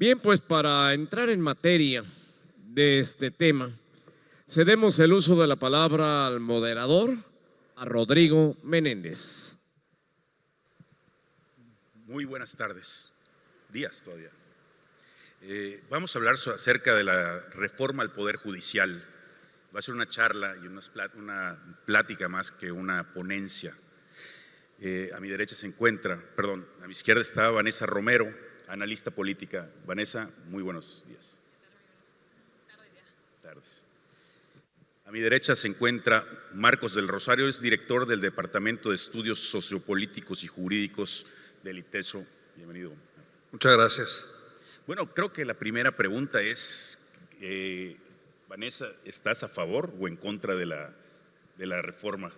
Bien, pues para entrar en materia de este tema, cedemos el uso de la palabra al moderador, a Rodrigo Menéndez. Muy buenas tardes, días todavía. Vamos a hablar acerca de la reforma al Poder Judicial. Va a ser una charla y una plática más que una ponencia. A mi derecha se encuentra, perdón, a mi izquierda está Vanessa Romero, analista política. Vanessa, muy buenos días. Tardes. A mi derecha se encuentra Marcos del Rosario, es director del Departamento de Estudios Sociopolíticos y Jurídicos del ITESO. Bienvenido. Muchas gracias. Bueno, creo que la primera pregunta es, Vanessa, ¿estás a favor o en contra de la reforma?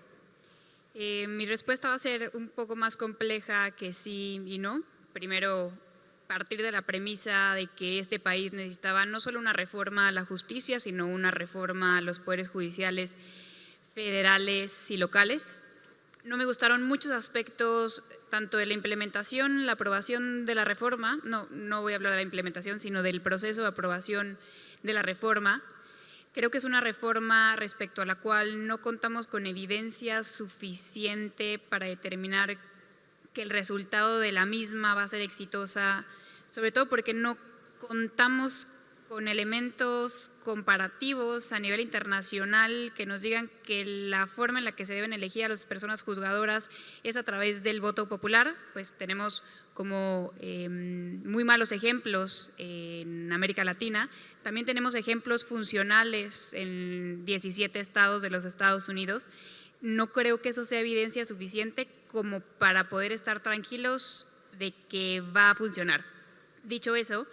Mi respuesta va a ser un poco más compleja que sí y no. Primero, partir de la premisa de que este país necesitaba no solo una reforma a la justicia, sino una reforma a los poderes judiciales federales y locales. No me gustaron muchos aspectos, tanto de la implementación, la aprobación de la reforma, no voy a hablar de la implementación, sino del proceso de aprobación de la reforma. Creo que es una reforma respecto a la cual no contamos con evidencia suficiente para determinar que el resultado de la misma va a ser exitosa, sobre todo porque no contamos con elementos comparativos a nivel internacional que nos digan que la forma en la que se deben elegir a las personas juzgadoras es a través del voto popular. Pues tenemos como muy malos ejemplos en América Latina. También tenemos ejemplos funcionales en 17 estados de los Estados Unidos. No creo que eso sea evidencia suficiente como para poder estar tranquilos de que va a funcionar. Dicho eso,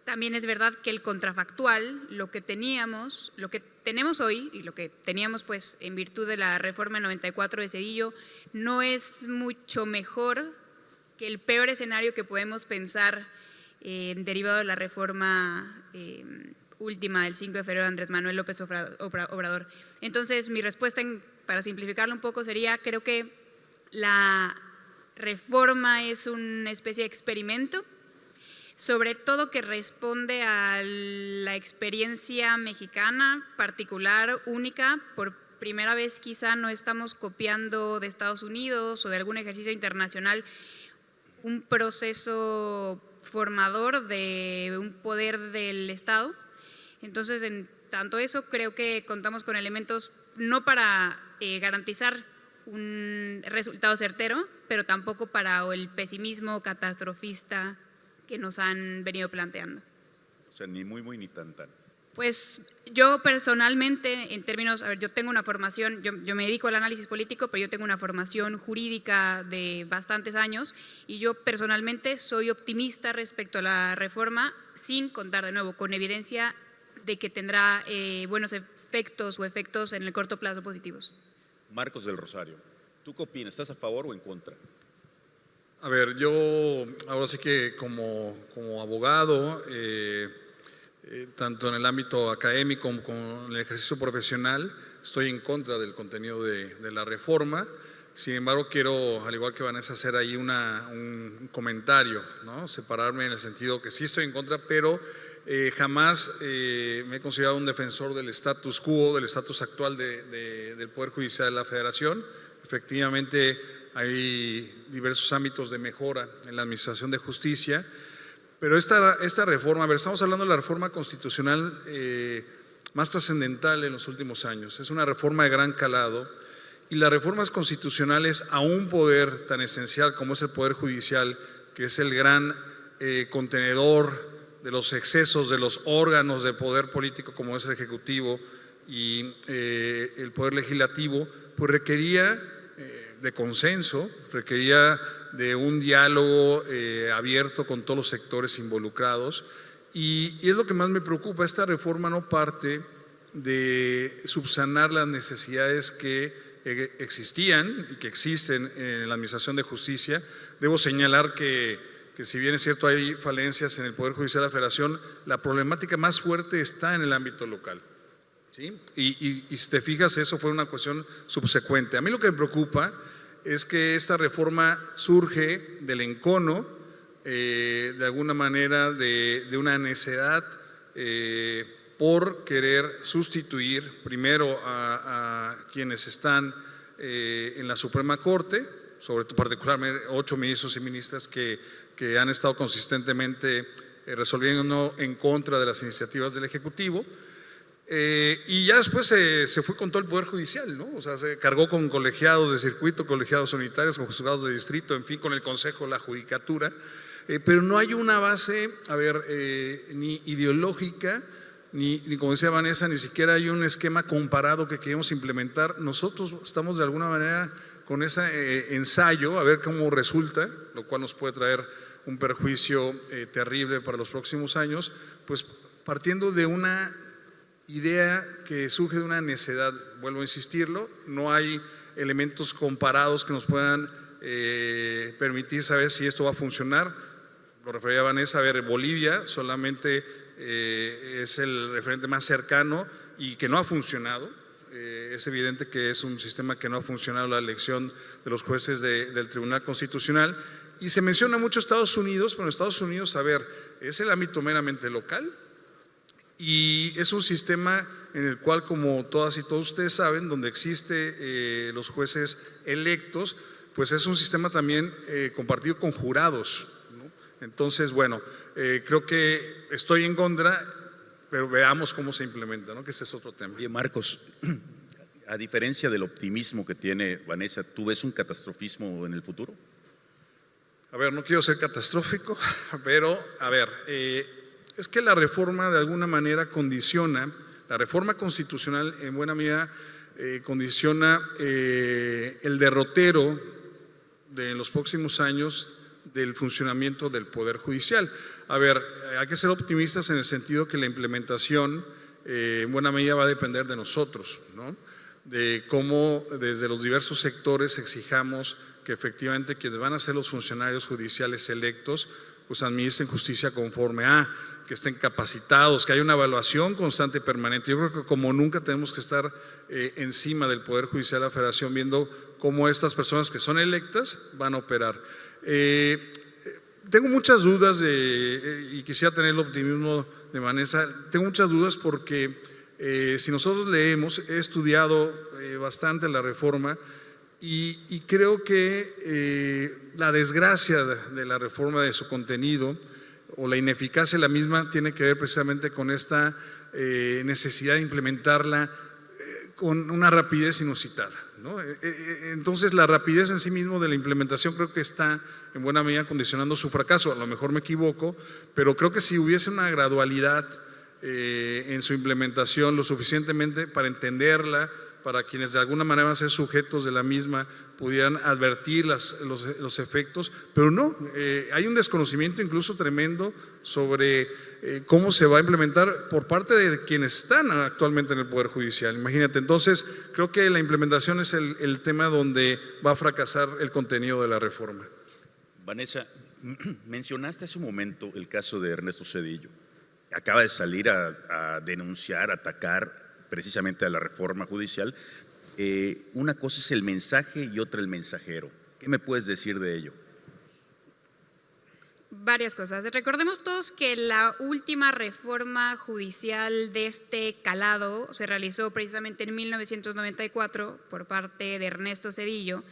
también es verdad que el contrafactual, lo que tenemos hoy y lo que teníamos pues en virtud de la reforma 94 de Zedillo, no es mucho mejor que el peor escenario que podemos pensar derivado de la reforma última del 5 de febrero de Andrés Manuel López Obrador. Entonces, mi respuesta, para simplificarlo un poco, sería: creo que la reforma es una especie de experimento, sobre todo que responde a la experiencia mexicana particular, única. Por primera vez quizá no estamos copiando de Estados Unidos o de algún ejercicio internacional un proceso formador de un poder del Estado. Entonces, en tanto eso, creo que contamos con elementos no para garantizar un resultado certero, pero tampoco para el pesimismo catastrofista que nos han venido planteando. O sea, ni muy, muy, ni tan, tan. Pues yo personalmente, en términos, yo tengo una formación, yo me dedico al análisis político, pero yo tengo una formación jurídica de bastantes años y yo personalmente soy optimista respecto a la reforma, sin contar de nuevo con evidencia de que tendrá buenos efectos en el corto plazo positivos. Marcos del Rosario, ¿tú qué opinas? ¿Estás a favor o en contra? A ver, yo ahora sí que como abogado, tanto en el ámbito académico como en el ejercicio profesional, estoy en contra del contenido de la reforma. Sin embargo, quiero, al igual que Vanessa, hacer ahí un comentario, ¿no? Separarme en el sentido que sí estoy en contra, pero jamás me he considerado un defensor del status quo, del estatus actual del Poder Judicial de la Federación. Efectivamente, hay diversos ámbitos de mejora en la administración de justicia, pero esta reforma, a ver, estamos hablando de la reforma constitucional más trascendental en los últimos años. Es una reforma de gran calado y las reformas constitucionales a un poder tan esencial como es el Poder Judicial, que es el gran contenedor de los excesos de los órganos de poder político como es el Ejecutivo y el Poder Legislativo, pues requería de consenso, requería de un diálogo abierto con todos los sectores involucrados y es lo que más me preocupa. Esta reforma no parte de subsanar las necesidades que existían y que existen en la administración de justicia. Debo señalar que si bien es cierto hay falencias en el Poder Judicial de la Federación, la problemática más fuerte está en el ámbito local. ¿Sí? Y si te fijas, eso fue una cuestión subsecuente. A mí lo que me preocupa es que esta reforma surge del encono de alguna manera de una necedad por querer sustituir primero a quienes están en la Suprema Corte, sobre todo particularmente 8 ministros y ministras que han estado consistentemente resolviendo en contra de las iniciativas del Ejecutivo. Y ya después se fue con todo el Poder Judicial, ¿no? O sea, se cargó con colegiados de circuito, colegiados unitarios, con juzgados de distrito, en fin, con el Consejo de la Judicatura. Pero no hay una base, ni ideológica, ni como decía Vanessa, ni siquiera hay un esquema comparado que queremos implementar. Nosotros estamos de alguna manera con ese ensayo, a ver cómo resulta, lo cual nos puede traer un perjuicio terrible para los próximos años, pues partiendo de una idea que surge de una necedad, vuelvo a insistirlo, no hay elementos comparados que nos puedan permitir saber si esto va a funcionar. Lo refería Vanessa, Bolivia solamente es el referente más cercano y que no ha funcionado. Es evidente que es un sistema que no ha funcionado la elección de los jueces del Tribunal Constitucional. Y se menciona mucho Estados Unidos, pero en Estados Unidos, es el ámbito meramente local y es un sistema en el cual, como todas y todos ustedes saben, donde existe los jueces electos, pues es un sistema también compartido con jurados, ¿no? Entonces, bueno, creo que estoy en contra, pero veamos cómo se implementa, ¿no? Que ese es otro tema. Oye, Marcos, a diferencia del optimismo que tiene Vanessa, ¿tú ves un catastrofismo en el futuro? No quiero ser catastrófico, pero es que la reforma de alguna manera condiciona, la reforma constitucional en buena medida condiciona el derrotero de los próximos años del funcionamiento del Poder Judicial. Hay que ser optimistas en el sentido que la implementación en buena medida va a depender de nosotros, ¿no? De cómo desde los diversos sectores exijamos que efectivamente quienes van a ser los funcionarios judiciales electos pues administren justicia conforme que estén capacitados, que haya una evaluación constante y permanente. Yo creo que como nunca tenemos que estar encima del Poder Judicial de la Federación viendo cómo estas personas que son electas van a operar. Tengo muchas dudas y quisiera tener el optimismo de Vanessa, tengo muchas dudas porque si nosotros leemos, he estudiado bastante la reforma y creo que la desgracia de la reforma, de su contenido o la ineficacia de la misma tiene que ver precisamente con esta necesidad de implementarla con una rapidez inusitada, ¿no? Entonces la rapidez en sí mismo de la implementación creo que está en buena medida condicionando su fracaso. A lo mejor me equivoco, pero creo que si hubiese una gradualidad en su implementación lo suficientemente para entenderla, para quienes de alguna manera van a ser sujetos de la misma pudieran advertir los efectos, pero no, hay un desconocimiento incluso tremendo sobre cómo se va a implementar por parte de quienes están actualmente en el Poder Judicial. Imagínate, entonces creo que la implementación es el tema donde va a fracasar el contenido de la reforma. Vanessa, mencionaste hace un momento el caso de Ernesto Zedillo. Acaba de salir a denunciar, a atacar precisamente a la reforma judicial. Una cosa es el mensaje y otra el mensajero. ¿Qué me puedes decir de ello? Varias cosas. Recordemos todos que la última reforma judicial de este calado se realizó precisamente en 1994 por parte de Ernesto Zedillo,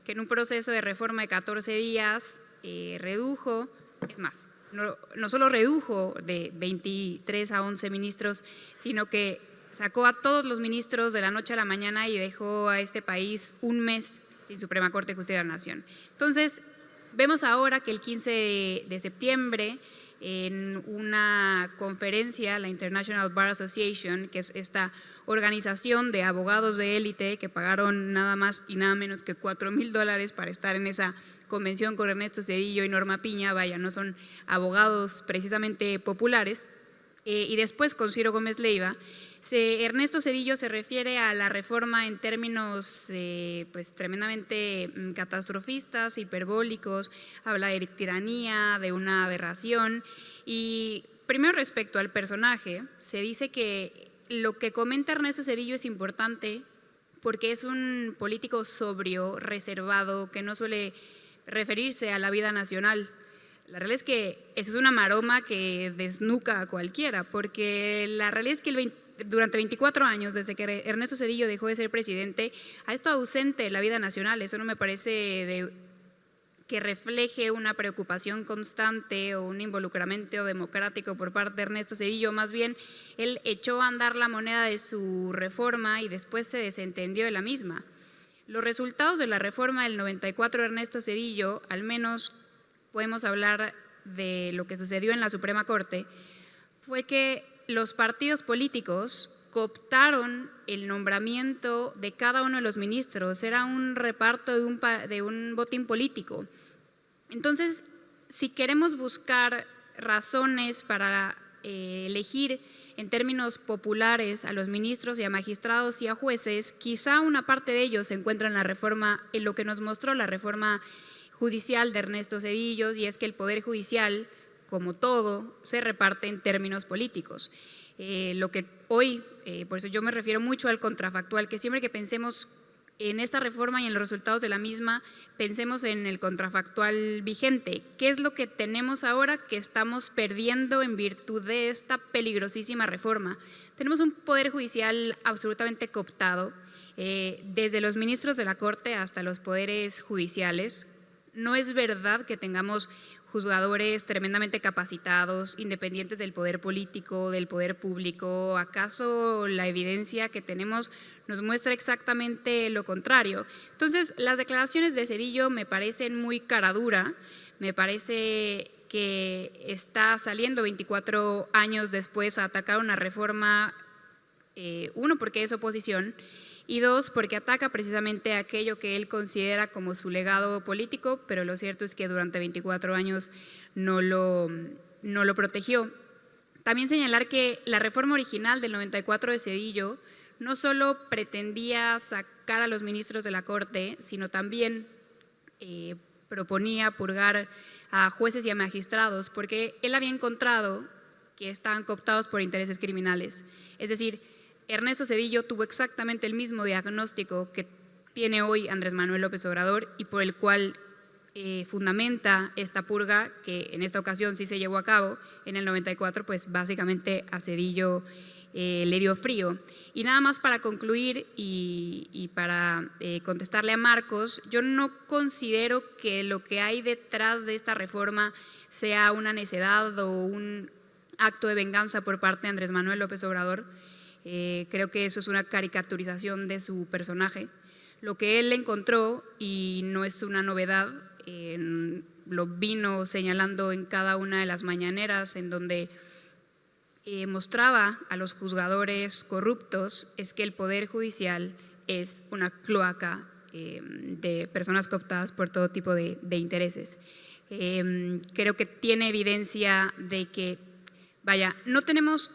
que en un proceso de reforma de 14 días redujo, es más, no solo redujo de 23 a 11 ministros, sino que sacó a todos los ministros de la noche a la mañana y dejó a este país un mes sin Suprema Corte de Justicia de la Nación. Entonces, vemos ahora que el 15 de septiembre, en una conferencia, la International Bar Association, que es esta organización de abogados de élite que pagaron nada más y nada menos que $4,000 para estar en esa convención con Ernesto Zedillo y Norma Piña, no son abogados precisamente populares, y después con Ciro Gómez Leiva, Ernesto Zedillo se refiere a la reforma en términos pues tremendamente catastrofistas, hiperbólicos, habla de tiranía, de una aberración. Y primero, respecto al personaje, se dice que lo que comenta Ernesto Zedillo es importante porque es un político sobrio, reservado, que no suele referirse a la vida nacional. La realidad es que eso es una maroma que desnuca a cualquiera, porque la realidad es que durante 24 años, desde que Ernesto Zedillo dejó de ser presidente, ha estado ausente de la vida nacional. Eso no me parece que refleje una preocupación constante o un involucramiento democrático por parte de Ernesto Zedillo. Más bien, él echó a andar la moneda de su reforma y después se desentendió de la misma. Los resultados de la reforma del 94 de Ernesto Zedillo, al menos podemos hablar de lo que sucedió en la Suprema Corte, fue que los partidos políticos cooptaron el nombramiento de cada uno de los ministros. Era un reparto de un botín político. Entonces, si queremos buscar razones para elegir en términos populares a los ministros y a magistrados y a jueces, quizá una parte de ellos se encuentra en la reforma, en lo que nos mostró la reforma judicial de Ernesto Zedillo, y es que el Poder Judicial, como todo, se reparte en términos políticos. Lo que hoy, por eso yo me refiero mucho al contrafactual, que siempre que pensemos en esta reforma y en los resultados de la misma, pensemos en el contrafactual vigente. ¿Qué es lo que tenemos ahora que estamos perdiendo en virtud de esta peligrosísima reforma? Tenemos un Poder Judicial absolutamente cooptado, desde los ministros de la Corte hasta los poderes judiciales. No es verdad que tengamos juzgadores tremendamente capacitados, independientes del poder político, del poder público. ¿Acaso la evidencia que tenemos nos muestra exactamente lo contrario? Entonces, las declaraciones de Zedillo me parecen muy caradura, me parece que está saliendo 24 años después a atacar una reforma, uno, porque es oposición, y dos, porque ataca precisamente aquello que él considera como su legado político, pero lo cierto es que durante 24 años no lo protegió. También señalar que la reforma original del 94 de Zedillo no solo pretendía sacar a los ministros de la Corte, sino también proponía purgar a jueces y a magistrados, porque él había encontrado que estaban cooptados por intereses criminales. Es decir, Ernesto Zedillo tuvo exactamente el mismo diagnóstico que tiene hoy Andrés Manuel López Obrador y por el cual fundamenta esta purga, que en esta ocasión sí se llevó a cabo. En el 94, pues básicamente a Zedillo le dio frío. Y nada más para concluir y para contestarle a Marcos, yo no considero que lo que hay detrás de esta reforma sea una necedad o un acto de venganza por parte de Andrés Manuel López Obrador. Creo que eso es una caricaturización de su personaje. Lo que él encontró, y no es una novedad, lo vino señalando en cada una de las mañaneras en donde mostraba a los juzgadores corruptos, es que el Poder Judicial es una cloaca de personas cooptadas por todo tipo de intereses. Creo que tiene evidencia de que, no tenemos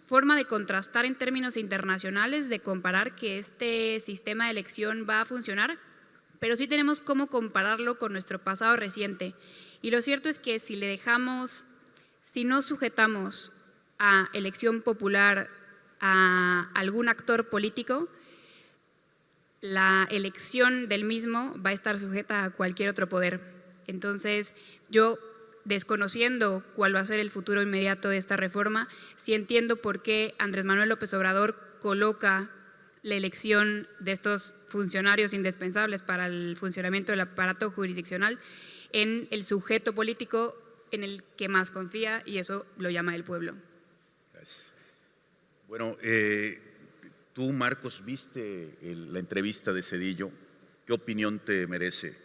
forma de contrastar en términos internacionales, de comparar que este sistema de elección va a funcionar, pero sí tenemos cómo compararlo con nuestro pasado reciente. Y lo cierto es que si no sujetamos a elección popular a algún actor político, la elección del mismo va a estar sujeta a cualquier otro poder. Entonces, yo, desconociendo cuál va a ser el futuro inmediato de esta reforma, sí entiendo por qué Andrés Manuel López Obrador coloca la elección de estos funcionarios indispensables para el funcionamiento del aparato jurisdiccional en el sujeto político en el que más confía, y eso lo llama el pueblo. Gracias. Bueno, tú, Marcos, viste la entrevista de Zedillo. ¿Qué opinión te merece?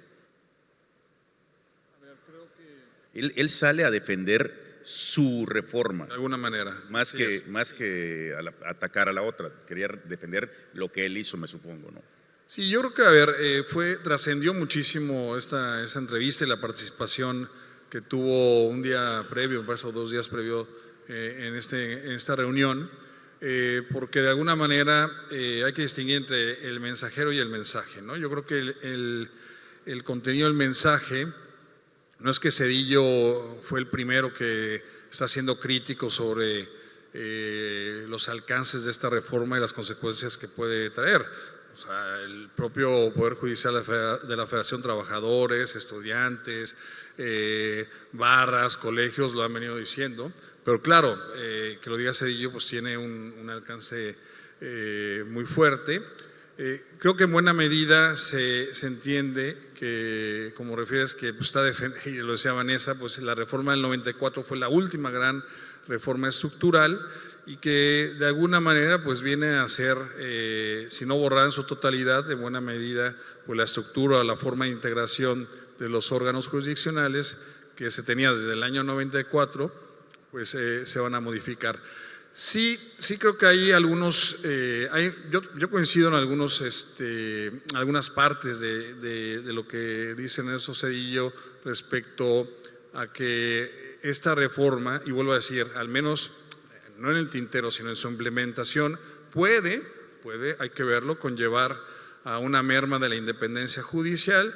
Él sale a defender su reforma. De alguna manera. Más que atacar a la otra. Quería defender lo que él hizo, me supongo, ¿no? Sí, yo creo que, trascendió muchísimo esa entrevista y la participación que tuvo un día previo, me parece, o 2 días previo en esta reunión, porque de alguna manera hay que distinguir entre el mensajero y el mensaje, ¿no? Yo creo que el contenido del mensaje, no es que Zedillo fue el primero que está siendo crítico sobre los alcances de esta reforma y las consecuencias que puede traer. O O sea, el propio Poder Judicial de la Federación, trabajadores, estudiantes, barras, colegios lo han venido diciendo. Pero claro, que lo diga Zedillo pues tiene un alcance muy fuerte. Creo que en buena medida se entiende que, como refieres, que pues, está defendiendo, y lo decía Vanessa, pues la reforma del 94 fue la última gran reforma estructural y que de alguna manera pues viene a ser, si no borrada en su totalidad, de buena medida pues la estructura o la forma de integración de los órganos jurisdiccionales que se tenía desde el año 94, pues se van a modificar. Sí creo que hay algunos, yo coincido en algunas partes de lo que dice Nelson Zedillo respecto a que esta reforma, y vuelvo a decir, al menos no en el tintero, sino en su implementación, puede, hay que verlo, conllevar a una merma de la independencia judicial,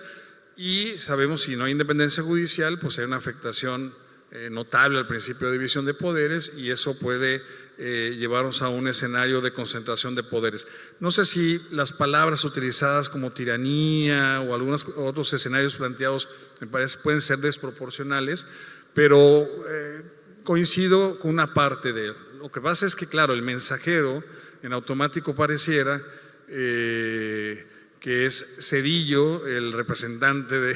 y sabemos si no hay independencia judicial, pues hay una afectación notable al principio de división de poderes, y eso puede llevarnos a un escenario de concentración de poderes. No sé si las palabras utilizadas como tiranía o algunos otros escenarios planteados me parece pueden ser desproporcionales, pero coincido con una parte de él. Lo que pasa es que, claro, el mensajero en automático pareciera que es Zedillo el representante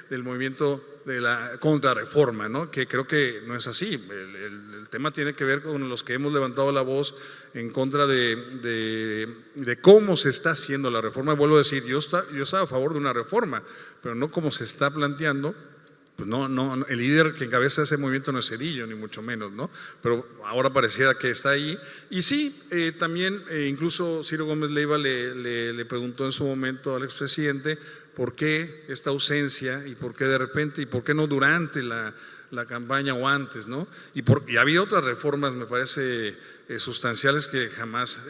del movimiento de la contrarreforma, ¿no? Que creo que no es así. El tema tiene que ver con los que hemos levantado la voz en contra de cómo se está haciendo la reforma. Vuelvo a decir, yo estaba a favor de una reforma, pero no como se está planteando. Pues no, el líder que encabeza ese movimiento no es Zedillo, ni mucho menos, ¿no? Pero ahora pareciera que está ahí. Y sí, también incluso Ciro Gómez Leiva le preguntó en su momento al expresidente por qué esta ausencia y por qué de repente y por qué no durante la campaña o antes, ¿no? Y había otras reformas, me parece, sustanciales que jamás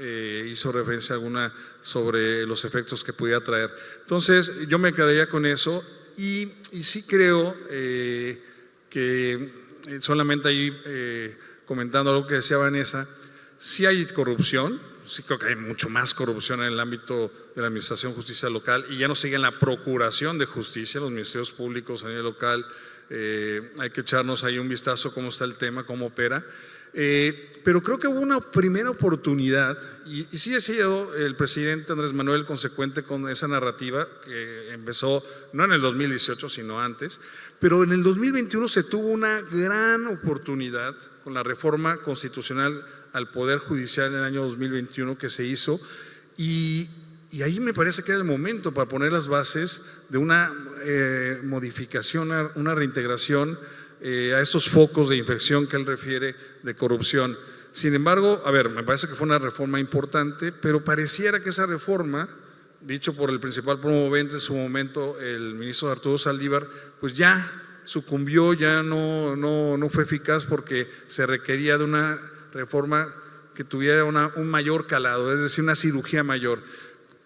hizo referencia alguna sobre los efectos que pudiera traer. Entonces, yo me quedaría con eso. Y sí creo que solamente ahí comentando algo que decía Vanessa, sí hay corrupción, sí creo que hay mucho más corrupción en el ámbito de la administración de justicia local y ya no sigue en la procuración de justicia, los ministerios públicos a nivel local, hay que echarnos ahí un vistazo cómo está el tema, cómo opera. Pero creo que hubo una primera oportunidad y sí ha sido el presidente Andrés Manuel consecuente con esa narrativa que empezó no en el 2018 sino antes, pero en el 2021 se tuvo una gran oportunidad con la reforma constitucional al Poder Judicial en el año 2021 que se hizo y ahí me parece que era el momento para poner las bases de una modificación, una reintegración a esos focos de infección que él refiere de corrupción. Sin embargo, a ver, me parece que fue una reforma importante, pero pareciera que esa reforma, dicho por el principal promovente en su momento, el ministro Arturo Saldívar, pues ya sucumbió, ya no fue eficaz porque se requería de una reforma que tuviera un mayor calado, es decir, una cirugía mayor.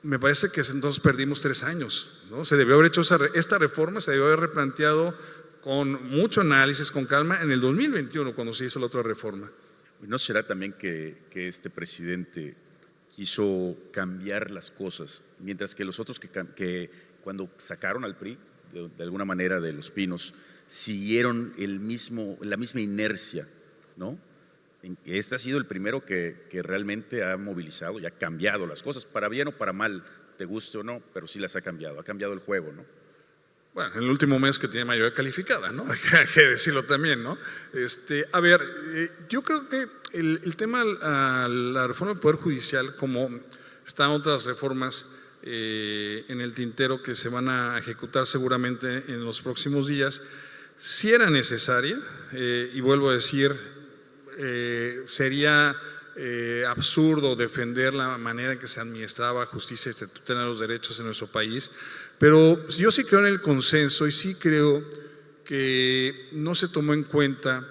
Me parece que entonces perdimos 3 años, ¿no? Se debió haber hecho esta reforma, se debió haber replanteado con mucho análisis, con calma, en el 2021 cuando se hizo la otra reforma. ¿No será también que este presidente quiso cambiar las cosas, mientras que los otros que cuando sacaron al PRI, de alguna manera de Los Pinos, siguieron la misma inercia, ¿no? Este ha sido el primero que realmente ha movilizado y ha cambiado las cosas, para bien o para mal, te guste o no, pero sí las ha cambiado el juego, ¿no? Bueno, en el último mes que tiene mayoría calificada, ¿no? Hay que decirlo también, ¿no? A ver, yo creo que el tema a la reforma del Poder Judicial, como están otras reformas en el tintero que se van a ejecutar seguramente en los próximos días, sí era necesaria, y vuelvo a decir, sería absurdo defender la manera en que se administraba justicia y se tutelan los derechos en nuestro país, pero yo sí creo en el consenso y sí creo que no se tomó en cuenta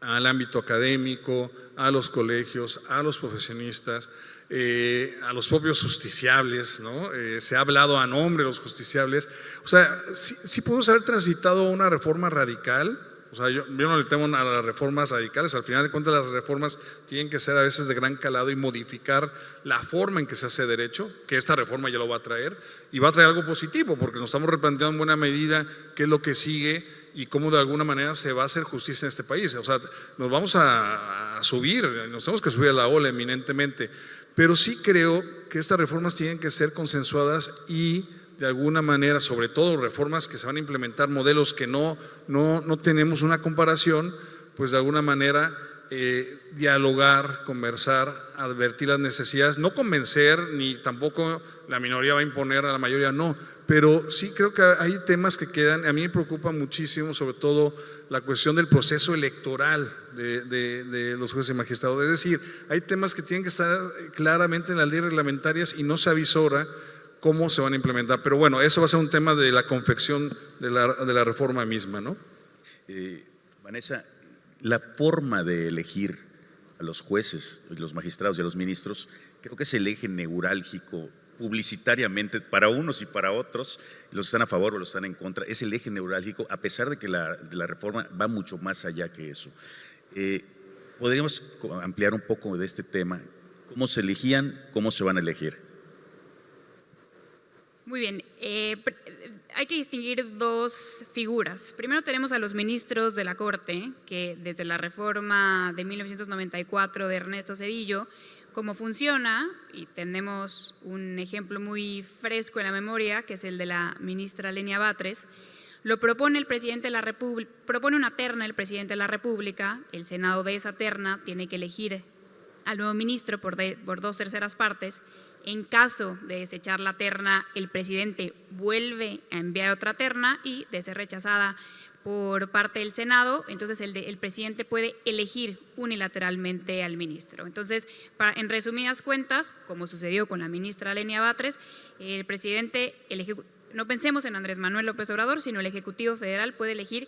al ámbito académico, a los colegios, a los profesionistas, a los propios justiciables, ¿no? Se ha hablado a nombre de los justiciables. O sea, sí pudimos haber transitado una reforma radical O sea, yo no le temo a las reformas radicales. Al final de cuentas, las reformas tienen que ser a veces de gran calado y modificar la forma en que se hace derecho, que esta reforma ya lo va a traer, y va a traer algo positivo, porque nos estamos replanteando en buena medida qué es lo que sigue y cómo de alguna manera se va a hacer justicia en este país. O sea, nos vamos a subir, nos tenemos que subir a la ola eminentemente, pero sí creo que estas reformas tienen que ser consensuadas y de alguna manera, sobre todo reformas que se van a implementar, modelos que no tenemos una comparación, pues de alguna manera dialogar, conversar, advertir las necesidades, no convencer, ni tampoco la minoría va a imponer a la mayoría, no, pero sí creo que hay temas que quedan. A mí me preocupa muchísimo, sobre todo la cuestión del proceso electoral de los jueces y magistrados, es decir, hay temas que tienen que estar claramente en las leyes reglamentarias y no se avisora cómo se van a implementar. Pero bueno, eso va a ser un tema de la confección de la reforma misma, ¿no? Vanessa, la forma de elegir a los jueces, a los magistrados y a los ministros, creo que es el eje neurálgico publicitariamente para unos y para otros, los que están a favor o los que están en contra, es el eje neurálgico, a pesar de que la reforma va mucho más allá que eso. ¿Podríamos ampliar un poco de este tema? ¿Cómo se elegían? ¿Cómo se van a elegir? Muy bien, hay que distinguir dos figuras. Primero tenemos a los ministros de la Corte, que desde la reforma de 1994 de Ernesto Zedillo, cómo funciona, y tenemos un ejemplo muy fresco en la memoria, que es el de la ministra Lenia Batres. Lo propone el presidente de la República, propone una terna el presidente de la República, el Senado de esa terna tiene que elegir al nuevo ministro por 2/3 partes. En caso de desechar la terna, el presidente vuelve a enviar otra terna y de ser rechazada por parte del Senado, entonces el presidente puede elegir unilateralmente al ministro. Entonces, en resumidas cuentas, como sucedió con la ministra Lenia Batres, el presidente, no pensemos en Andrés Manuel López Obrador, sino el Ejecutivo Federal puede elegir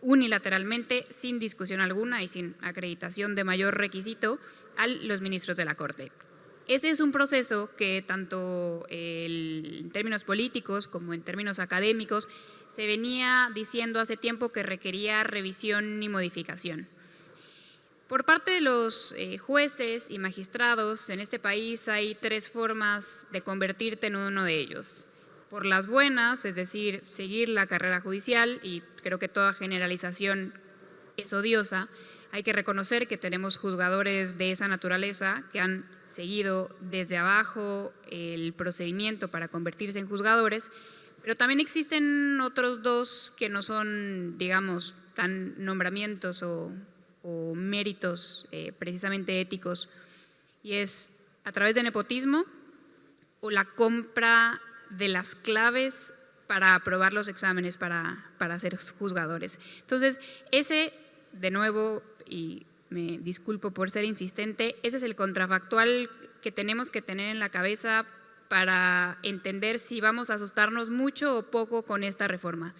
unilateralmente, sin discusión alguna y sin acreditación de mayor requisito, a los ministros de la Corte. Ese es un proceso que tanto en términos políticos como en términos académicos se venía diciendo hace tiempo que requería revisión y modificación. Por parte de los jueces y magistrados en este país hay 3 formas de convertirte en uno de ellos. Por las buenas, es decir, seguir la carrera judicial, y creo que toda generalización es odiosa. Hay que reconocer que tenemos juzgadores de esa naturaleza que han seguido desde abajo el procedimiento para convertirse en juzgadores, pero también existen otros 2 que no son, digamos, tan nombramientos o méritos precisamente éticos, y es a través de nepotismo o la compra de las claves para aprobar los exámenes para ser juzgadores. Entonces, ese, de nuevo, y me disculpo por ser insistente, ese es el contrafactual que tenemos que tener en la cabeza para entender si vamos a asustarnos mucho o poco con esta reforma.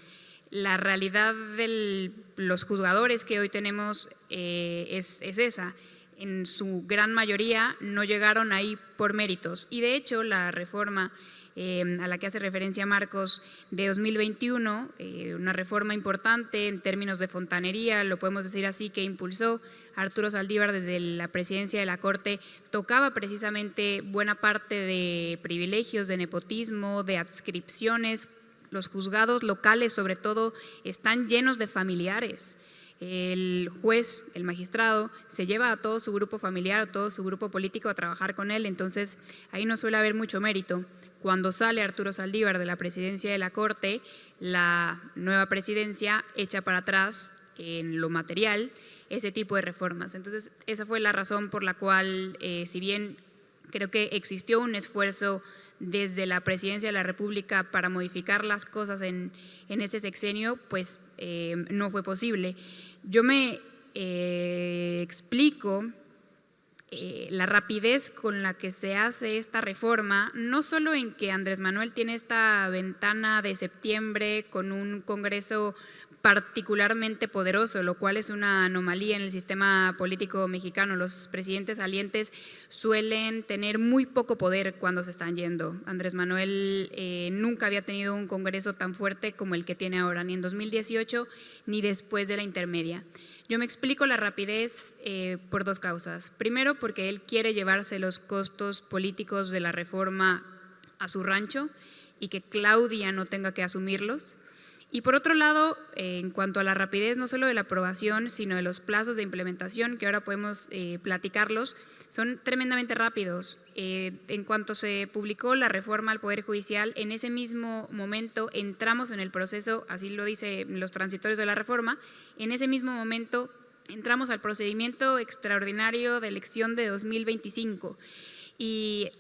La realidad de los juzgadores que hoy tenemos es esa. En su gran mayoría no llegaron ahí por méritos, y de hecho la reforma a la que hace referencia Marcos de 2021, una reforma importante en términos de fontanería, lo podemos decir así, que impulsó Arturo Saldívar desde la presidencia de la Corte, tocaba precisamente buena parte de privilegios, de nepotismo, de adscripciones. Los juzgados locales, sobre todo, están llenos de familiares. El juez, el magistrado, se lleva a todo su grupo familiar o todo su grupo político a trabajar con él, entonces ahí no suele haber mucho mérito. Cuando sale Arturo Saldívar de la presidencia de la Corte, la nueva presidencia echa para atrás en lo material ese tipo de reformas. Entonces, esa fue la razón por la cual, si bien creo que existió un esfuerzo desde la presidencia de la República para modificar las cosas en este sexenio, pues no fue posible. Yo me explico la rapidez con la que se hace esta reforma, no solo en que Andrés Manuel tiene esta ventana de septiembre con un Congreso particularmente poderoso, lo cual es una anomalía en el sistema político mexicano. Los presidentes salientes suelen tener muy poco poder cuando se están yendo. Andrés Manuel nunca había tenido un Congreso tan fuerte como el que tiene ahora, ni en 2018 ni después de la intermedia. Yo me explico la rapidez por dos causas. Primero, porque él quiere llevarse los costos políticos de la reforma a su rancho y que Claudia no tenga que asumirlos. Y por otro lado, en cuanto a la rapidez, no solo de la aprobación, sino de los plazos de implementación, que ahora podemos platicarlos, son tremendamente rápidos. En cuanto se publicó la reforma al Poder Judicial, en ese mismo momento entramos en el proceso, así lo dicen los transitorios de la reforma, en ese mismo momento entramos al procedimiento extraordinario de elección de 2025. Y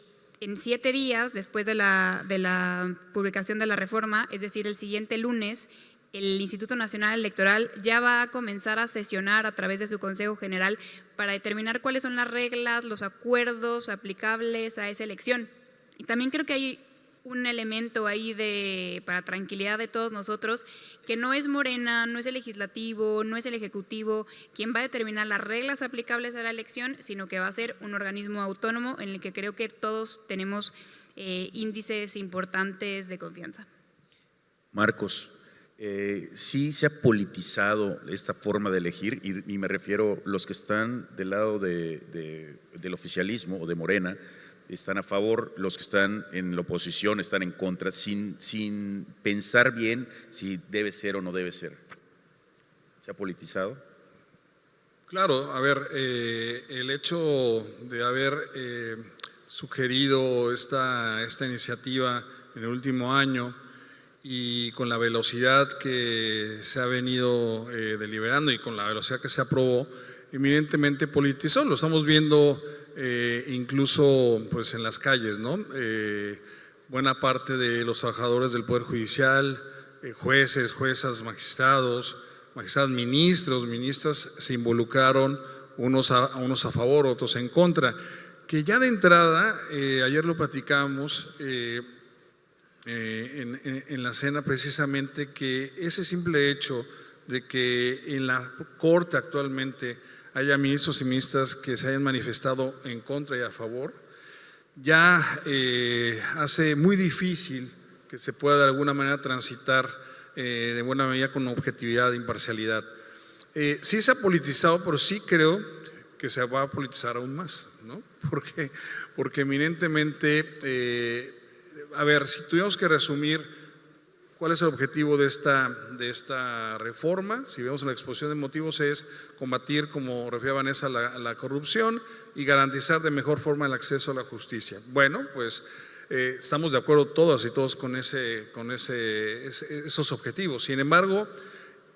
en 7 días después de la publicación de la reforma, es decir, el siguiente lunes, el Instituto Nacional Electoral ya va a comenzar a sesionar a través de su Consejo General para determinar cuáles son las reglas, los acuerdos aplicables a esa elección. Y también creo que hay un elemento ahí para tranquilidad de todos nosotros, que no es Morena, no es el Legislativo, no es el Ejecutivo quien va a determinar las reglas aplicables a la elección, sino que va a ser un organismo autónomo en el que creo que todos tenemos índices importantes de confianza. Marcos, sí se ha politizado esta forma de elegir y me refiero a los que están del lado del oficialismo o de Morena, están a favor, los que están en la oposición están en contra, sin pensar bien si debe ser o no debe ser. ¿Se ha politizado? Claro, a ver, el hecho de haber sugerido esta iniciativa en el último año y con la velocidad que se ha venido deliberando y con la velocidad que se aprobó, eminentemente politizó. Lo estamos viendo incluso pues en las calles, ¿no? Buena parte de los trabajadores del Poder Judicial, jueces, juezas, magistrados, ministros, ministras, se involucraron, unos a favor, otros en contra, que ya de entrada, ayer lo platicamos en la cena precisamente, que ese simple hecho de que en la Corte actualmente haya ministros y ministras que se hayan manifestado en contra y a favor, ya hace muy difícil que se pueda de alguna manera transitar de buena medida con objetividad e imparcialidad. Sí se ha politizado, pero sí creo que se va a politizar aún más, ¿no? Porque eminentemente, a ver, si tuviéramos que resumir ¿cuál es el objetivo de esta reforma? Si vemos la exposición de motivos, es combatir, como refería Vanessa, la corrupción y garantizar de mejor forma el acceso a la justicia. Bueno, pues estamos de acuerdo todas y todos con esos objetivos. Sin embargo,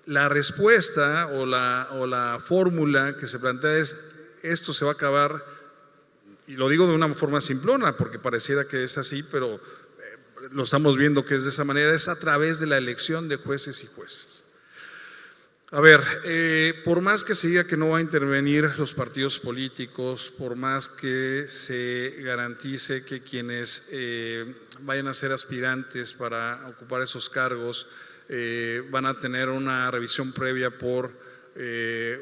la respuesta o la fórmula que se plantea es: esto se va a acabar, y lo digo de una forma simplona porque pareciera que es así, pero lo estamos viendo que es de esa manera, es a través de la elección de jueces y jueces. A ver, por más que se diga que no va a intervenir los partidos políticos, por más que se garantice que quienes vayan a ser aspirantes para ocupar esos cargos van a tener una revisión previa por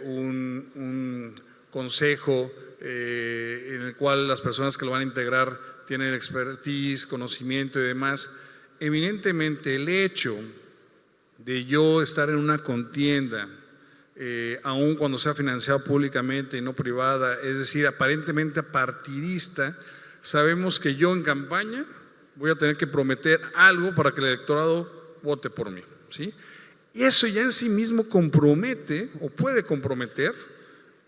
un consejo en el cual las personas que lo van a integrar tienen expertise, conocimiento y demás, eminentemente el hecho de yo estar en una contienda, aun cuando sea financiado públicamente y no privada, es decir, aparentemente partidista, sabemos que yo en campaña voy a tener que prometer algo para que el electorado vote por mí, ¿sí? Y eso ya en sí mismo compromete o puede comprometer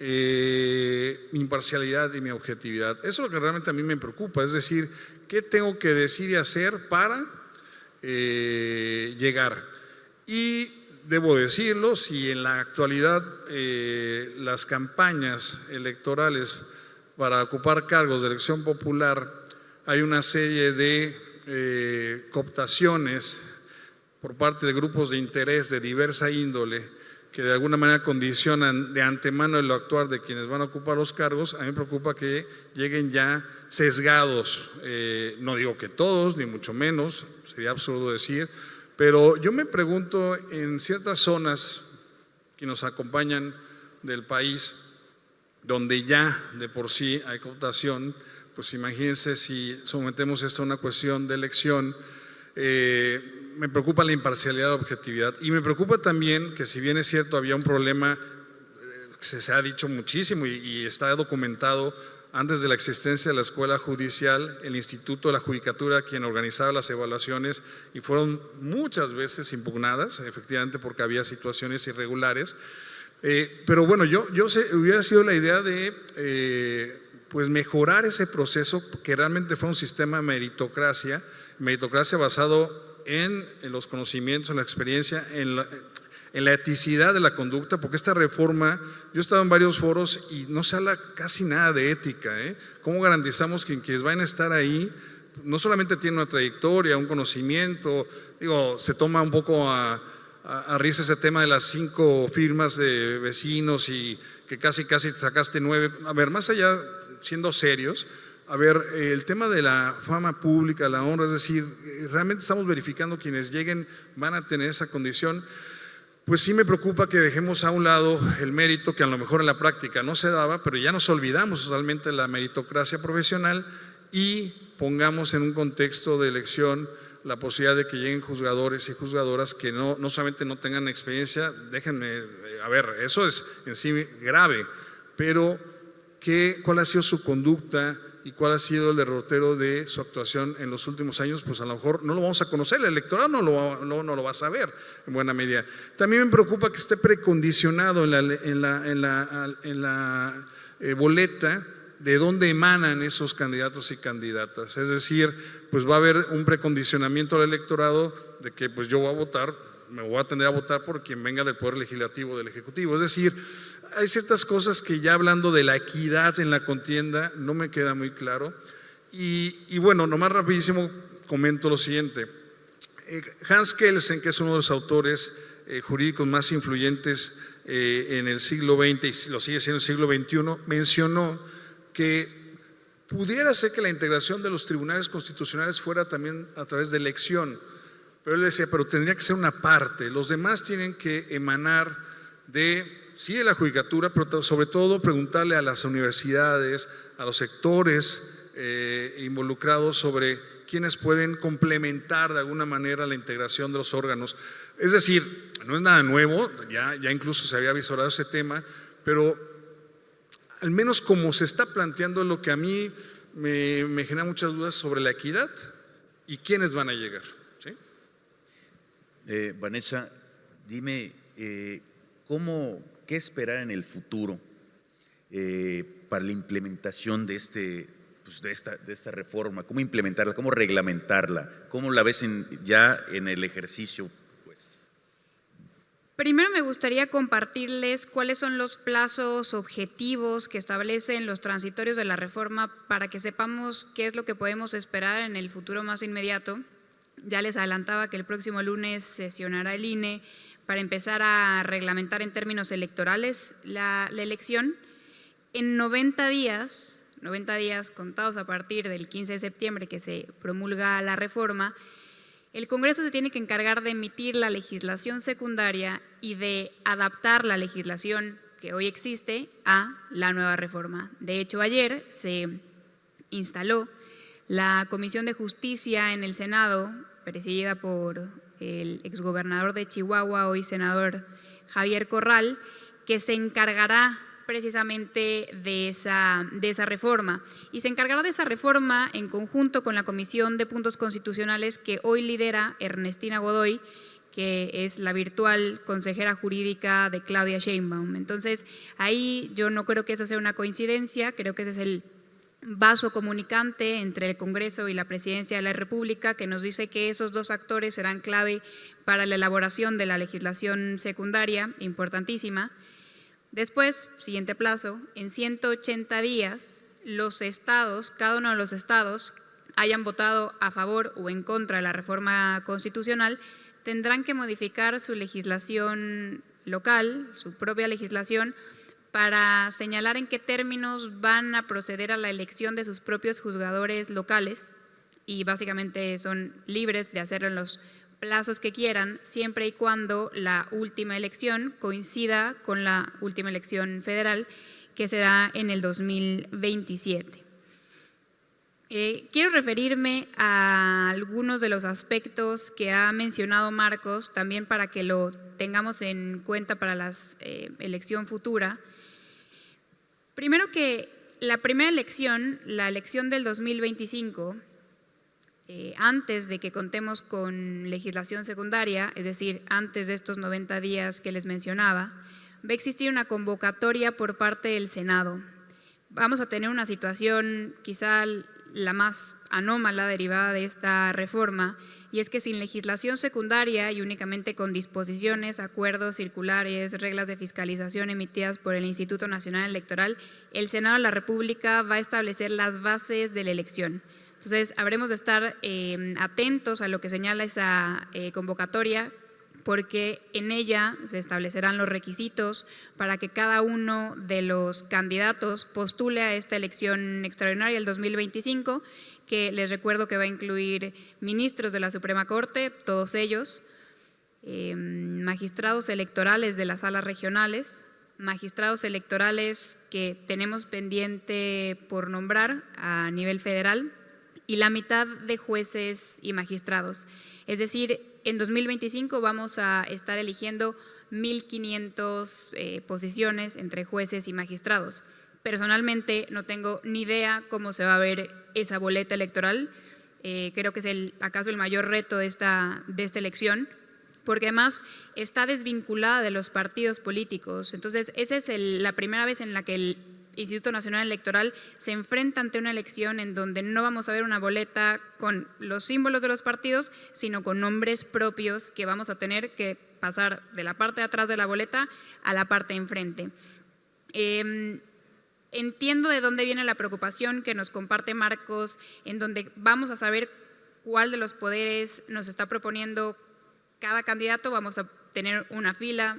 mi imparcialidad y mi objetividad. Eso es lo que realmente a mí me preocupa, es decir, ¿qué tengo que decir y hacer para llegar? Y debo decirlo, si en la actualidad las campañas electorales para ocupar cargos de elección popular hay una serie de cooptaciones por parte de grupos de interés de diversa índole que de alguna manera condicionan de antemano el actuar de quienes van a ocupar los cargos, a mí me preocupa que lleguen ya sesgados, no digo que todos, ni mucho menos, sería absurdo decir, Pero yo me pregunto, en ciertas zonas que nos acompañan del país, donde ya de por sí hay cooptación, pues imagínense si sometemos esto a una cuestión de elección. Me preocupa la imparcialidad, la objetividad, y me preocupa también que, si bien es cierto, había un problema, se ha dicho muchísimo y está documentado antes de la existencia de la escuela judicial, el Instituto de la Judicatura, quien organizaba las evaluaciones, y fueron muchas veces impugnadas, efectivamente, porque había situaciones irregulares. Pero bueno, hubiera sido la idea de pues mejorar ese proceso, que realmente fue un sistema de meritocracia basado en los conocimientos, en la experiencia, en la eticidad de la conducta, porque esta reforma, yo he estado en varios foros y no se habla casi nada de ética, ¿eh? ¿Cómo garantizamos que quienes van a estar ahí no solamente tienen una trayectoria, un conocimiento? Digo, se toma un poco a risa ese tema de las 5 firmas de vecinos y que casi sacaste 9. A ver, más allá, siendo serios, a ver, el tema de la fama pública, la honra, es decir, realmente estamos verificando quienes lleguen van a tener esa condición. Pues sí me preocupa que dejemos a un lado el mérito, que a lo mejor en la práctica no se daba, pero ya nos olvidamos totalmente de la meritocracia profesional, y pongamos en un contexto de elección la posibilidad de que lleguen juzgadores y juzgadoras que no solamente no tengan experiencia. Déjenme, a ver, eso es en sí grave, pero ¿cuál ha sido su conducta y cuál ha sido el derrotero de su actuación en los últimos años? Pues a lo mejor no lo vamos a conocer, el electorado no lo va a saber en buena medida. También me preocupa que esté precondicionado en la boleta de dónde emanan esos candidatos y candidatas. Es decir, pues va a haber un precondicionamiento al electorado de que pues yo voy a votar, me voy a tender a votar por quien venga del Poder Legislativo o del Ejecutivo. Es decir, hay ciertas cosas que, ya hablando de la equidad en la contienda, no me queda muy claro. Y bueno, nomás rapidísimo comento lo siguiente. Hans Kelsen, que es uno de los autores jurídicos más influyentes en el siglo XX y lo sigue siendo en el siglo XXI, mencionó que pudiera ser que la integración de los tribunales constitucionales fuera también a través de elección. Pero él decía, pero tendría que ser una parte, los demás tienen que emanar sí de la judicatura, pero sobre todo preguntarle a las universidades, a los sectores involucrados sobre quiénes pueden complementar de alguna manera la integración de los órganos. Es decir, no es nada nuevo, ya incluso se había visorado ese tema, pero al menos como se está planteando, lo que a mí me genera muchas dudas sobre la equidad y quiénes van a llegar, ¿sí? Vanessa, dime, ¿qué esperar en el futuro para la implementación de esta reforma? ¿Cómo implementarla? ¿Cómo reglamentarla? ¿Cómo la ves ya en el ejercicio? Primero me gustaría compartirles cuáles son los plazos objetivos que establecen los transitorios de la reforma, para que sepamos qué es lo que podemos esperar en el futuro más inmediato. Ya les adelantaba que el próximo lunes sesionará el INE para empezar a reglamentar en términos electorales la elección. En 90 días contados a partir del 15 de septiembre, que se promulga la reforma, el Congreso se tiene que encargar de emitir la legislación secundaria y de adaptar la legislación que hoy existe a la nueva reforma. De hecho, ayer se instaló la Comisión de Justicia en el Senado, presidida por el exgobernador de Chihuahua, hoy senador Javier Corral, que se encargará precisamente de esa reforma. Y se encargará de esa reforma en conjunto con la Comisión de Puntos Constitucionales que hoy lidera Ernestina Godoy, que es la virtual consejera jurídica de Claudia Sheinbaum. Entonces, ahí yo no creo que eso sea una coincidencia, creo que ese es el vaso comunicante entre el Congreso y la Presidencia de la República, que nos dice que esos dos actores serán clave para la elaboración de la legislación secundaria, importantísima. Después, siguiente plazo, en 180 días, los estados, cada uno de los estados, hayan votado a favor o en contra de la reforma constitucional, tendrán que modificar su legislación local, su propia legislación, para señalar en qué términos van a proceder a la elección de sus propios juzgadores locales, y básicamente son libres de hacerlo en los plazos que quieran, siempre y cuando la última elección coincida con la última elección federal, que será en el 2027. Quiero referirme a algunos de los aspectos que ha mencionado Marcos, también para que lo tengamos en cuenta para la elección futura. Primero que la primera elección, la elección del 2025, antes de que contemos con legislación secundaria, es decir, antes de estos 90 días que les mencionaba, va a existir una convocatoria por parte del Senado. Vamos a tener una situación quizá la más anómala derivada de esta reforma, y es que sin legislación secundaria y únicamente con disposiciones, acuerdos, circulares, reglas de fiscalización emitidas por el Instituto Nacional Electoral, el Senado de la República va a establecer las bases de la elección. Entonces, habremos de estar atentos a lo que señala esa convocatoria, porque en ella se establecerán los requisitos para que cada uno de los candidatos postule a esta elección extraordinaria del 2025, que les recuerdo que va a incluir ministros de la Suprema Corte, todos ellos, magistrados electorales de las salas regionales, magistrados electorales que tenemos pendiente por nombrar a nivel federal, y la mitad de jueces y magistrados. Es decir, en 2025 vamos a estar eligiendo 1.500 posiciones entre jueces y magistrados. Personalmente no tengo ni idea cómo se va a ver esa boleta electoral. Creo que es acaso el mayor reto de esta elección, porque además está desvinculada de los partidos políticos. Entonces, esa es la primera vez en la que el Instituto Nacional Electoral se enfrenta ante una elección en donde no vamos a ver una boleta con los símbolos de los partidos, sino con nombres propios que vamos a tener que pasar de la parte de atrás de la boleta a la parte de enfrente. Entiendo de dónde viene la preocupación que nos comparte Marcos, en donde vamos a saber cuál de los poderes nos está proponiendo cada candidato. Vamos a tener una fila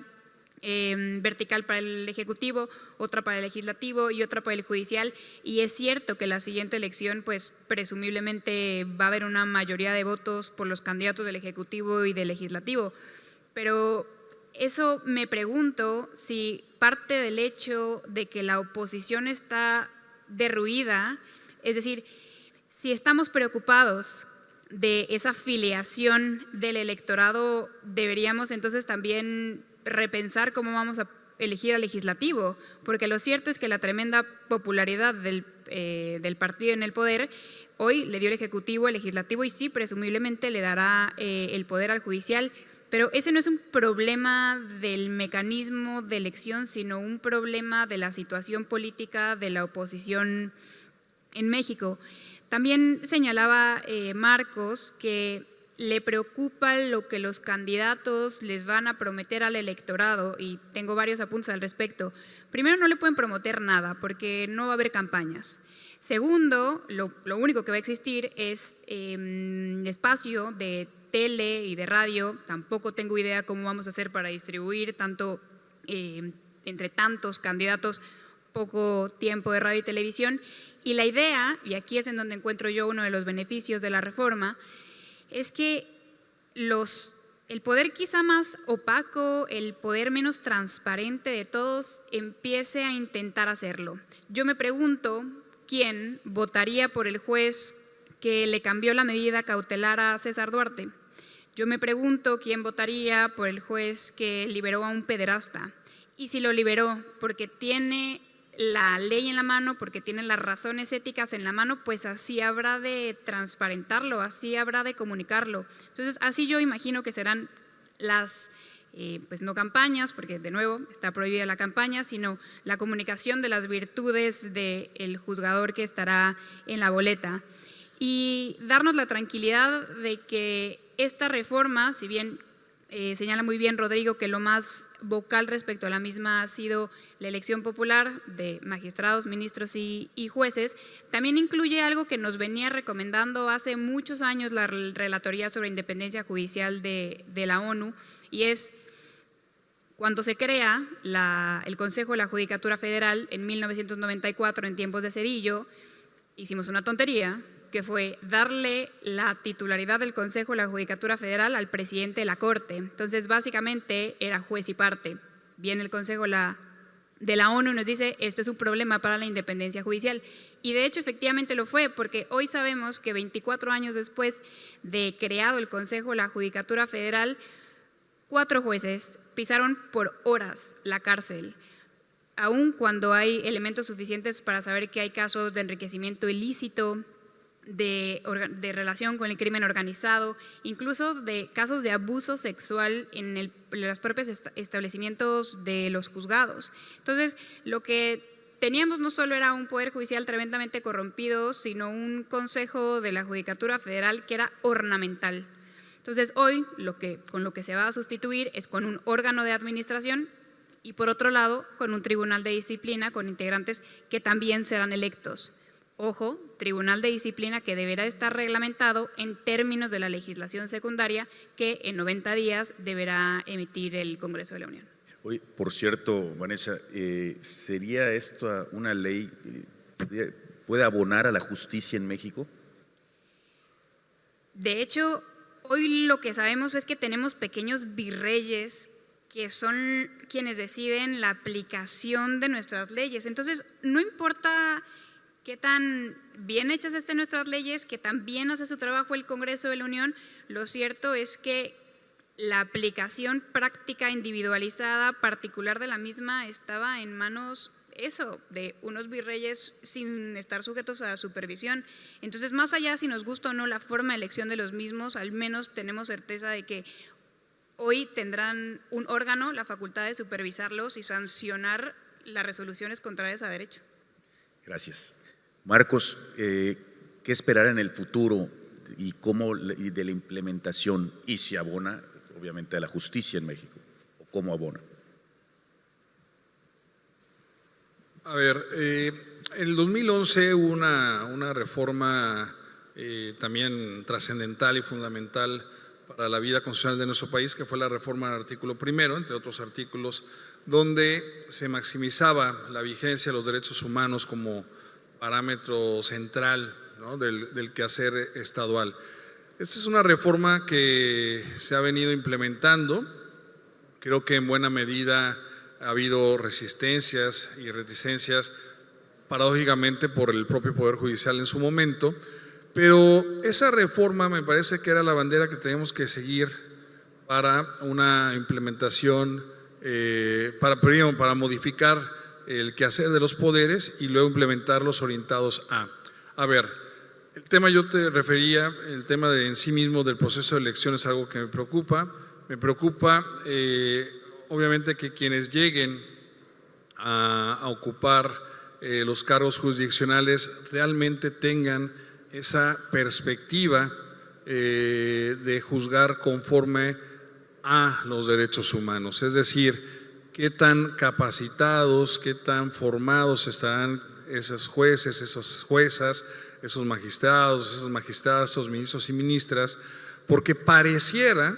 vertical para el Ejecutivo, otra para el Legislativo y otra para el Judicial, y es cierto que la siguiente elección, pues presumiblemente va a haber una mayoría de votos por los candidatos del Ejecutivo y del Legislativo, pero eso me pregunto si parte del hecho de que la oposición está derruida, es decir, si estamos preocupados de esa filiación del electorado, deberíamos entonces también repensar cómo vamos a elegir al legislativo, porque lo cierto es que la tremenda popularidad del partido en el poder hoy le dio el Ejecutivo, el Legislativo, y sí, presumiblemente le dará el poder al Judicial, pero ese no es un problema del mecanismo de elección, sino un problema de la situación política de la oposición en México. También señalaba Marcos que le preocupa lo que los candidatos les van a prometer al electorado, y tengo varios apuntes al respecto. Primero, no le pueden prometer nada porque no va a haber campañas. Segundo, lo único que va a existir es espacio de tele y de radio. Tampoco tengo idea cómo vamos a hacer para distribuir tanto entre tantos candidatos poco tiempo de radio y televisión. Y la idea, y aquí es en donde encuentro yo uno de los beneficios de la reforma, es que el poder quizá más opaco, el poder menos transparente de todos, empiece a intentar hacerlo. Yo me pregunto quién votaría por el juez que le cambió la medida cautelar a César Duarte. Yo me pregunto quién votaría por el juez que liberó a un pederasta. Y si lo liberó porque tiene la ley en la mano, porque tienen las razones éticas en la mano, pues así habrá de transparentarlo, así habrá de comunicarlo. Entonces, así yo imagino que serán las, pues no campañas, porque de nuevo está prohibida la campaña, sino la comunicación de las virtudes del juzgador que estará en la boleta. Y darnos la tranquilidad de que esta reforma, si bien señala muy bien Rodrigo que lo más vocal respecto a la misma ha sido la elección popular de magistrados, ministros y jueces, también incluye algo que nos venía recomendando hace muchos años la Relatoría sobre Independencia Judicial de la ONU, y es cuando se crea el Consejo de la Judicatura Federal en 1994, en tiempos de Zedillo, hicimos una tontería, que fue darle la titularidad del Consejo de la Judicatura Federal al presidente de la Corte. Entonces, básicamente era juez y parte. Viene el Consejo de la ONU y nos dice, esto es un problema para la independencia judicial. Y de hecho, efectivamente lo fue, porque hoy sabemos que 24 años después de creado el Consejo de la Judicatura Federal, 4 jueces pisaron por horas la cárcel, aun cuando hay elementos suficientes para saber que hay casos de enriquecimiento ilícito, de relación con el crimen organizado, incluso de casos de abuso sexual en los propios establecimientos de los juzgados. Entonces, lo que teníamos no solo era un poder judicial tremendamente corrompido, sino un Consejo de la Judicatura Federal que era ornamental. Entonces, hoy con lo que se va a sustituir es con un órgano de administración y, por otro lado, con un tribunal de disciplina con integrantes que también serán electos. Ojo, tribunal de disciplina que deberá estar reglamentado en términos de la legislación secundaria que en 90 días deberá emitir el Congreso de la Unión. Oye, por cierto, Vanessa, ¿sería esto una ley que puede abonar a la justicia en México? De hecho, hoy lo que sabemos es que tenemos pequeños virreyes que son quienes deciden la aplicación de nuestras leyes. Entonces, no importa qué tan bien hechas estén nuestras leyes, que tan bien hace su trabajo el Congreso de la Unión, lo cierto es que la aplicación práctica individualizada particular de la misma estaba en manos de unos virreyes sin estar sujetos a supervisión. Entonces, más allá si nos gusta o no la forma de elección de los mismos, al menos tenemos certeza de que hoy tendrán un órgano la facultad de supervisarlos y sancionar las resoluciones contrarias a derecho. Gracias. Marcos, ¿qué esperar en el futuro y de la implementación y si abona, obviamente, a la justicia en México? ¿O cómo abona? A ver, en el 2011 hubo una reforma también trascendental y fundamental para la vida constitucional de nuestro país, que fue la reforma del artículo primero, entre otros artículos, donde se maximizaba la vigencia de los derechos humanos como parámetro central, ¿no?, del quehacer estadual. Esta es una reforma que se ha venido implementando. Creo que en buena medida ha habido resistencias y reticencias, paradójicamente por el propio Poder Judicial en su momento, pero esa reforma me parece que era la bandera que teníamos que seguir para una implementación, para modificar el quehacer de los poderes y luego implementarlos orientados a ver, el tema yo te refería, el tema de en sí mismo del proceso de elección es algo que me preocupa obviamente que quienes lleguen a ocupar los cargos jurisdiccionales realmente tengan esa perspectiva de juzgar conforme a los derechos humanos, es decir, qué tan capacitados, qué tan formados estarán esos jueces, esas juezas, esos magistrados, esas magistradas, esos ministros y ministras, porque pareciera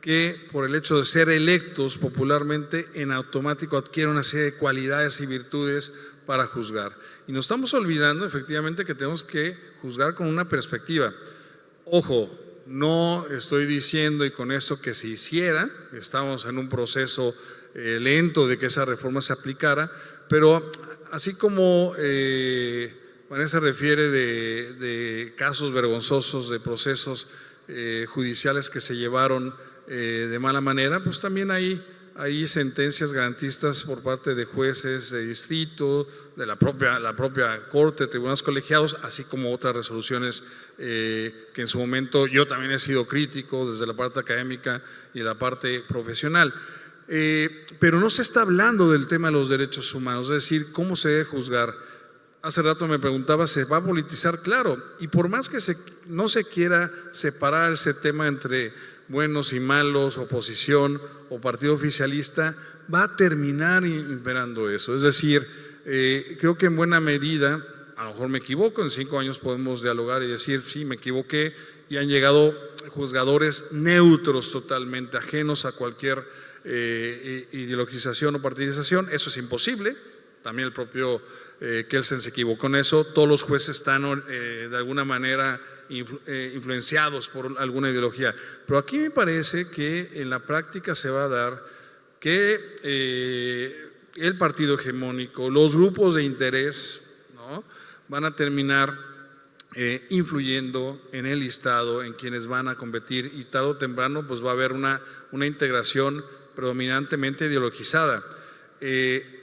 que por el hecho de ser electos popularmente en automático adquieren una serie de cualidades y virtudes para juzgar. Y nos estamos olvidando efectivamente que tenemos que juzgar con una perspectiva. Ojo, no estoy diciendo y con esto que se hiciera, estamos en un proceso lento de que esa reforma se aplicara, pero así como Vanessa refiere de casos vergonzosos, de procesos judiciales que se llevaron de mala manera, pues también hay sentencias garantistas por parte de jueces de distrito, de la propia Corte, tribunales colegiados, así como otras resoluciones que en su momento yo también he sido crítico desde la parte académica y la parte profesional. Pero no se está hablando del tema de los derechos humanos, es decir, cómo se debe juzgar. Hace rato me preguntaba, ¿se va a politizar? Claro, y por más que no se quiera separar ese tema entre buenos y malos, oposición o partido oficialista, va a terminar imperando eso. Es decir, creo que en buena medida, a lo mejor me equivoco, en 5 años podemos dialogar y decir, sí, me equivoqué, y han llegado juzgadores neutros totalmente, ajenos a cualquier ideologización o partidización. Eso es imposible, también el propio Kelsen se equivocó en eso, todos los jueces están de alguna manera influenciados por alguna ideología. Pero aquí me parece que en la práctica se va a dar que el partido hegemónico, los grupos de interés, ¿no?, van a terminar influyendo en el listado, en quienes van a competir, y tarde o temprano pues va a haber una integración predominantemente ideologizada.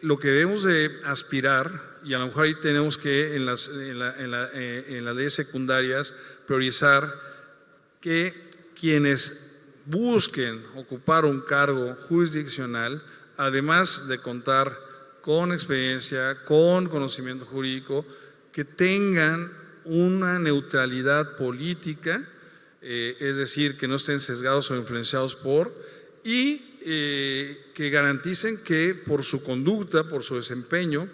Lo que debemos de aspirar, y a lo mejor ahí tenemos que en las leyes secundarias priorizar que quienes busquen ocupar un cargo jurisdiccional, además de contar con experiencia, con conocimiento jurídico, que tengan una neutralidad política, es decir, que no estén sesgados o influenciados por, y que garanticen que por su conducta, por su desempeño,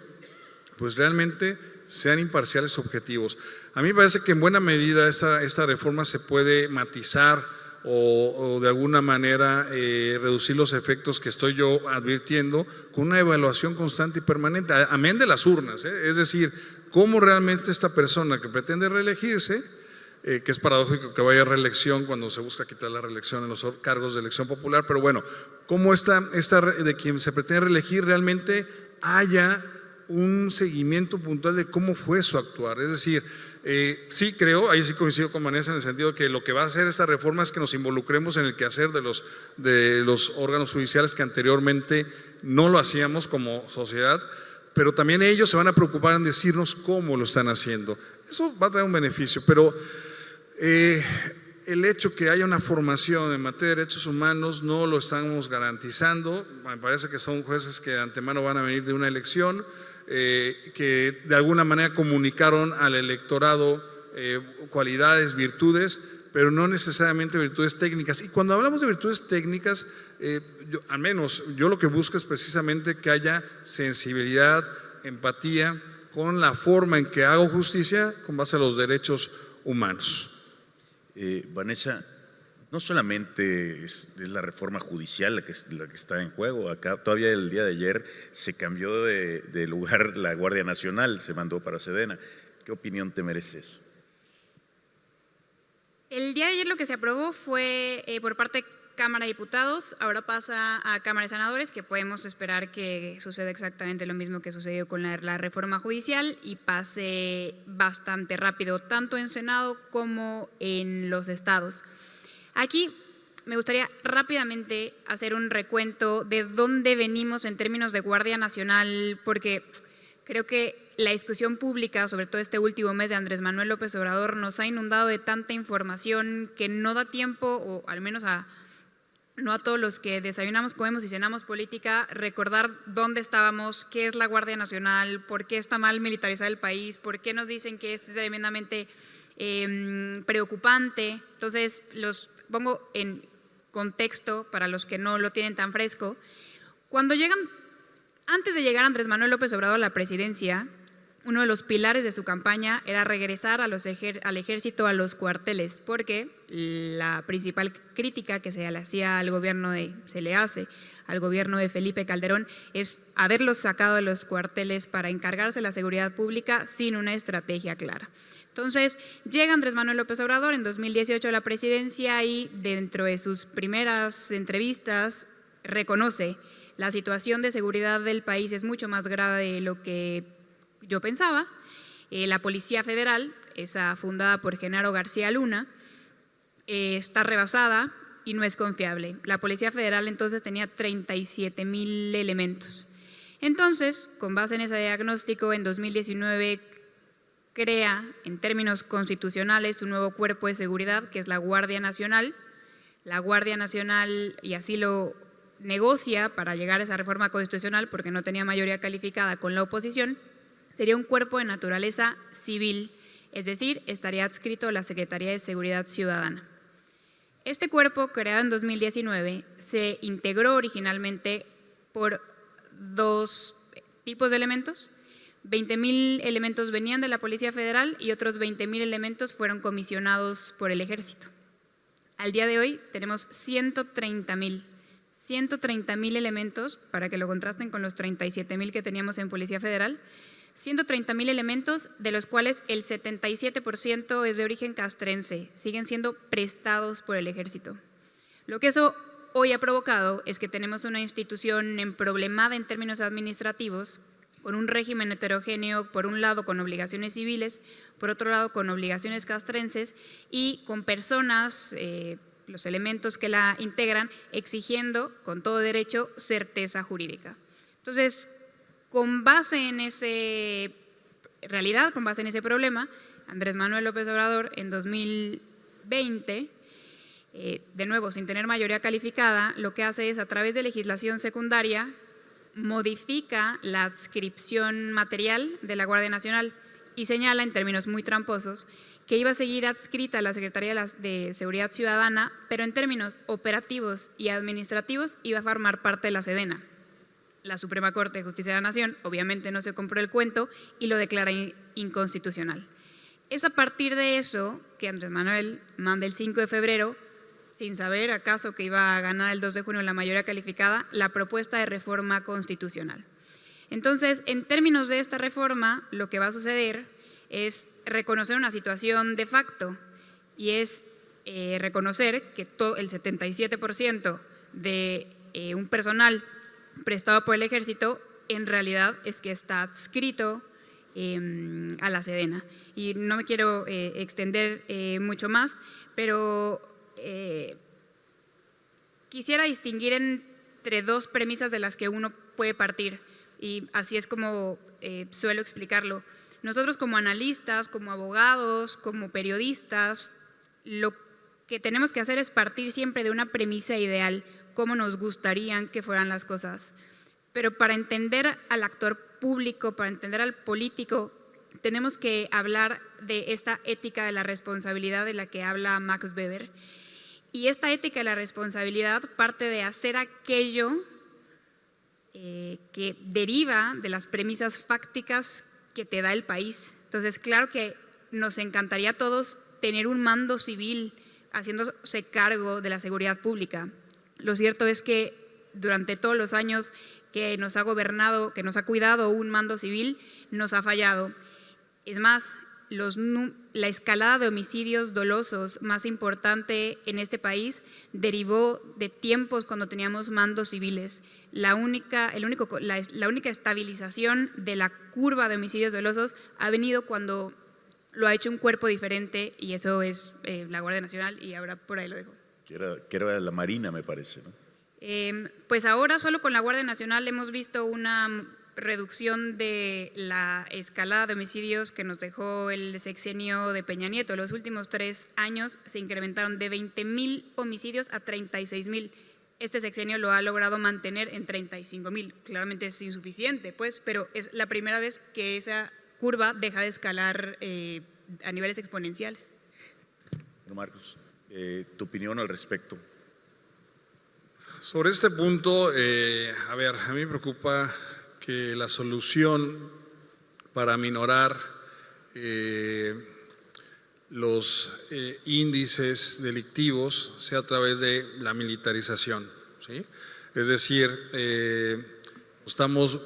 pues realmente sean imparciales objetivos. A mí me parece que en buena medida esta reforma se puede matizar o de alguna manera reducir los efectos que estoy yo advirtiendo con una evaluación constante y permanente, amén de las urnas, es decir, cómo realmente esta persona que pretende reelegirse, que es paradójico que vaya a reelección cuando se busca quitar la reelección en los cargos de elección popular, pero bueno, cómo esta de quien se pretende reelegir realmente haya un seguimiento puntual de cómo fue su actuar. Es decir, sí creo, ahí sí coincido con Vanessa en el sentido de que lo que va a hacer esta reforma es que nos involucremos en el quehacer de los órganos judiciales que anteriormente no lo hacíamos como sociedad, pero también ellos se van a preocupar en decirnos cómo lo están haciendo. Eso va a traer un beneficio, pero el hecho que haya una formación en materia de derechos humanos no lo estamos garantizando. Me parece que son jueces que de antemano van a venir de una elección, que de alguna manera comunicaron al electorado cualidades, virtudes, pero no necesariamente virtudes técnicas. Y cuando hablamos de virtudes técnicas, al menos yo lo que busco es precisamente que haya sensibilidad, empatía con la forma en que hago justicia con base a los derechos humanos. Vanessa, no solamente es la reforma judicial la que está en juego. Acá todavía el día de ayer se cambió de lugar la Guardia Nacional, se mandó para Sedena. ¿Qué opinión te merece eso? El día de ayer lo que se aprobó fue por parte de Cámara de Diputados, ahora pasa a Cámara de Senadores, que podemos esperar que suceda exactamente lo mismo que sucedió con la reforma judicial y pase bastante rápido, tanto en Senado como en los estados. Aquí me gustaría rápidamente hacer un recuento de dónde venimos en términos de Guardia Nacional, porque creo que la discusión pública, sobre todo este último mes de Andrés Manuel López Obrador, nos ha inundado de tanta información que no da tiempo, o al menos no a todos los que desayunamos, comemos y cenamos política, recordar dónde estábamos, qué es la Guardia Nacional, por qué está mal militarizado el país, por qué nos dicen que es tremendamente preocupante. Entonces, los pongo en contexto para los que no lo tienen tan fresco. Antes de llegar Andrés Manuel López Obrador a la presidencia, uno de los pilares de su campaña era regresar al ejército a los cuarteles, porque la principal crítica que se le hace al gobierno de Felipe Calderón es haberlos sacado de los cuarteles para encargarse de la seguridad pública sin una estrategia clara. Entonces, llega Andrés Manuel López Obrador en 2018 a la presidencia y dentro de sus primeras entrevistas reconoce la situación de seguridad del país es mucho más grave de lo que yo pensaba. La Policía Federal, esa fundada por Genaro García Luna, está rebasada y no es confiable. La Policía Federal entonces tenía 37,000 elementos. Entonces, con base en ese diagnóstico, en 2019 crea, en términos constitucionales, un nuevo cuerpo de seguridad, que es la Guardia Nacional. La Guardia Nacional, y así lo negocia para llegar a esa reforma constitucional, porque no tenía mayoría calificada con la oposición, sería un cuerpo de naturaleza civil, es decir, estaría adscrito a la Secretaría de Seguridad Ciudadana. Este cuerpo, creado en 2019, se integró originalmente por dos tipos de elementos. 20,000 elementos venían de la Policía Federal y otros 20,000 elementos fueron comisionados por el Ejército. Al día de hoy tenemos 130,000 130,000 elementos, para que lo contrasten con los 37,000 que teníamos en Policía Federal, 130,000 elementos, de los cuales el 77% es de origen castrense, siguen siendo prestados por el Ejército. Lo que eso hoy ha provocado es que tenemos una institución emproblemada en términos administrativos, con un régimen heterogéneo, por un lado con obligaciones civiles, por otro lado con obligaciones castrenses y con personas, los elementos que la integran, exigiendo con todo derecho certeza jurídica. Entonces, con base en esa realidad, con base en ese problema, Andrés Manuel López Obrador en 2020, de nuevo sin tener mayoría calificada, lo que hace es a través de legislación secundaria modifica la adscripción material de la Guardia Nacional y señala en términos muy tramposos que iba a seguir adscrita a la Secretaría de Seguridad Ciudadana, pero en términos operativos y administrativos iba a formar parte de la Sedena. La Suprema Corte de Justicia de la Nación obviamente no se compró el cuento y lo declara inconstitucional. Es a partir de eso que Andrés Manuel manda el 5 de febrero, sin saber acaso que iba a ganar el 2 de junio la mayoría calificada, la propuesta de reforma constitucional. Entonces, en términos de esta reforma, lo que va a suceder es reconocer una situación de facto y es reconocer que el 77% de un personal prestado por el Ejército en realidad es que está adscrito a la Sedena. Y no me quiero extender mucho más, pero quisiera distinguir entre dos premisas de las que uno puede partir, y así es como suelo explicarlo. Nosotros como analistas, como abogados, como periodistas, lo que tenemos que hacer es partir siempre de una premisa ideal, cómo nos gustarían que fueran las cosas. Pero para entender al actor público, para entender al político, tenemos que hablar de esta ética de la responsabilidad de la que habla Max Weber. Y esta ética de la responsabilidad parte de hacer aquello que deriva de las premisas fácticas que te da el país. Entonces, claro que nos encantaría a todos tener un mando civil haciéndose cargo de la seguridad pública. Lo cierto es que durante todos los años que nos ha gobernado, que nos ha cuidado un mando civil, nos ha fallado. Es más, la escalada de homicidios dolosos más importante en este país derivó de tiempos cuando teníamos mandos civiles. La única estabilización de la curva de homicidios dolosos ha venido cuando lo ha hecho un cuerpo diferente, y eso es la Guardia Nacional, y ahora por ahí lo dejo. Que era la Marina, me parece, ¿no? Pues ahora solo con la Guardia Nacional hemos visto una reducción de la escalada de homicidios que nos dejó el sexenio de Peña Nieto. Los últimos 3 años se incrementaron de 20,000 homicidios a 36,000. Este sexenio lo ha logrado mantener en 35,000. Claramente es insuficiente, pues, pero es la primera vez que esa curva deja de escalar a niveles exponenciales. Bueno, Marcos, tu opinión al respecto. Sobre este punto, a mí me preocupa que la solución para minorar los índices delictivos sea a través de la militarización, ¿sí? Es decir, estamos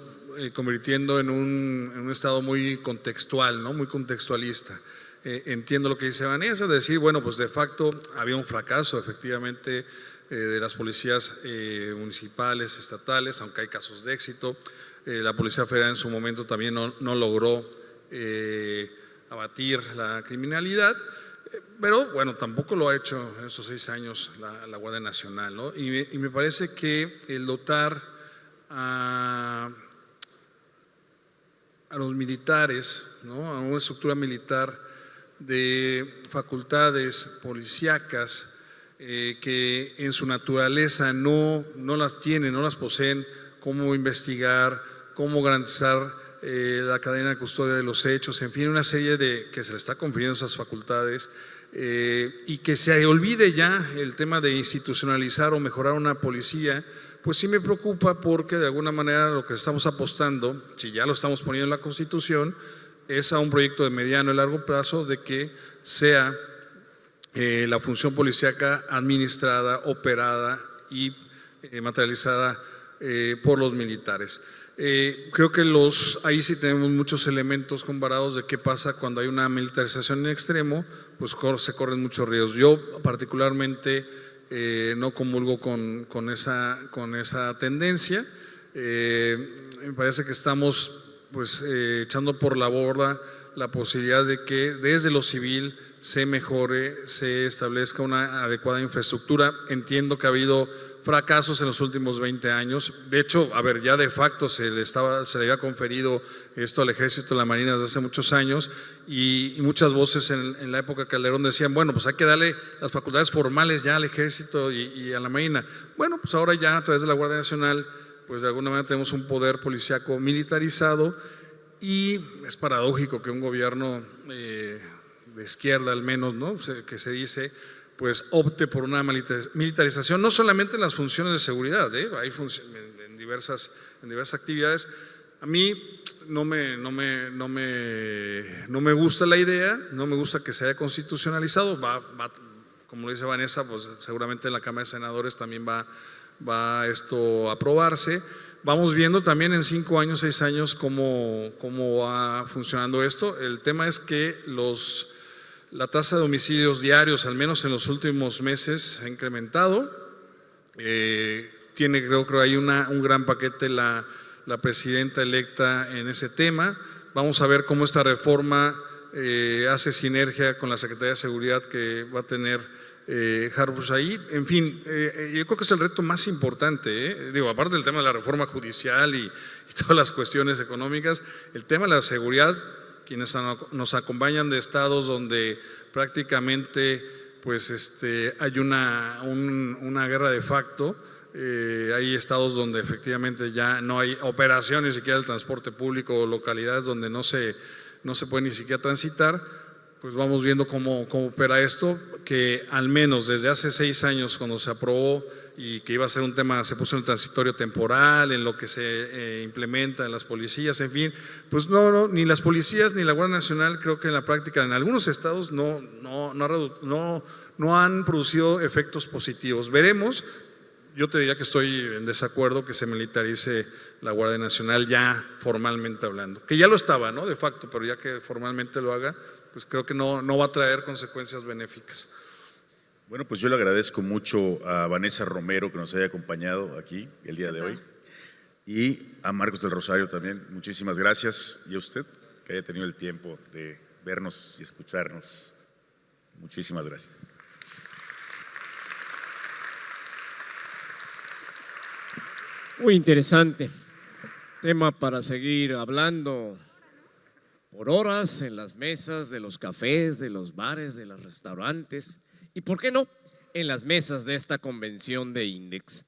convirtiendo en un estado muy contextual, ¿no? Muy contextualista. Entiendo lo que dice Vanessa, decir, bueno, pues de facto había un fracaso efectivamente de las policías municipales, estatales, aunque hay casos de éxito. La Policía Federal en su momento también no logró abatir la criminalidad, pero bueno, tampoco lo ha hecho en estos 6 años la Guardia Nacional, ¿no? Y me parece que el dotar a los militares, ¿no? A una estructura militar de facultades policíacas que en su naturaleza no las tienen, no las poseen, cómo investigar, cómo garantizar la cadena de custodia de los hechos, en fin, una serie de que se le está confiriendo esas facultades y que se olvide ya el tema de institucionalizar o mejorar una policía, pues sí me preocupa porque de alguna manera lo que estamos apostando, si ya lo estamos poniendo en la Constitución, es a un proyecto de mediano y largo plazo de que sea la función policíaca administrada, operada y materializada por los militares. Creo que ahí sí tenemos muchos elementos comparados de qué pasa cuando hay una militarización en extremo, pues se corren muchos riesgos. Yo particularmente no comulgo con esa tendencia. Me parece que estamos pues echando por la borda la posibilidad de que desde lo civil se mejore, se establezca una adecuada infraestructura. Entiendo que ha habido fracasos en los últimos 20 años. De hecho, a ver, ya de facto se le había conferido esto al Ejército y a la Marina desde hace muchos años y muchas voces en la época de Calderón decían, bueno, pues hay que darle las facultades formales ya al Ejército y a la Marina. Bueno, pues ahora ya a través de la Guardia Nacional, pues de alguna manera tenemos un poder policíaco militarizado y es paradójico que un gobierno de izquierda al menos, ¿no?, que se dice, pues opte por una militarización, no solamente en las funciones de seguridad, hay en diversas actividades. A mí no me gusta la idea, no me gusta que se haya constitucionalizado, como dice Vanessa, pues seguramente en la Cámara de Senadores también va esto a aprobarse. Vamos viendo también en 5 años, 6 años cómo va funcionando esto. El tema es que la tasa de homicidios diarios, al menos en los últimos meses, se ha incrementado. Creo que hay un gran paquete la presidenta electa en ese tema. Vamos a ver cómo esta reforma hace sinergia con la Secretaría de Seguridad que va a tener Harfush ahí. En fin, yo creo que es el reto más importante, aparte del tema de la reforma judicial y todas las cuestiones económicas, el tema de la seguridad. Quienes nos acompañan de estados donde prácticamente pues hay una guerra de facto, hay estados donde efectivamente ya no hay operación ni siquiera del transporte público, o localidades donde no se puede ni siquiera transitar. Pues vamos viendo cómo opera esto, que al menos desde hace 6 años cuando se aprobó y que iba a ser un tema, se puso en el transitorio temporal, en lo que se implementa en las policías, en fin, pues no, ni las policías ni la Guardia Nacional, creo que en la práctica en algunos estados no han producido efectos positivos. Veremos. Yo te diría que estoy en desacuerdo que se militarice la Guardia Nacional ya formalmente hablando, que ya lo estaba, ¿no?, de facto, pero ya que formalmente lo haga, pues creo que no va a traer consecuencias benéficas. Bueno, pues yo le agradezco mucho a Vanessa Romero que nos haya acompañado aquí el día de hoy y a Marcos del Rosario también, muchísimas gracias, y a usted que haya tenido el tiempo de vernos y escucharnos. Muchísimas gracias. Muy interesante. Tema para seguir hablando por horas en las mesas de los cafés, de los bares, de los restaurantes y, ¿por qué no?, en las mesas de esta convención de INDEX.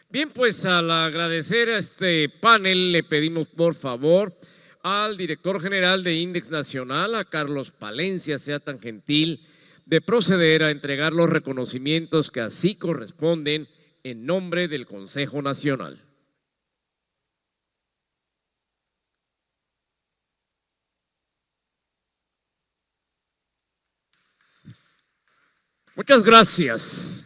Bien, pues al agradecer a este panel le pedimos por favor al director general de INDEX Nacional, a Carlos Palencia, sea tan gentil de proceder a entregar los reconocimientos que así corresponden en nombre del Consejo Nacional. Muchas gracias.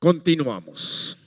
Continuamos.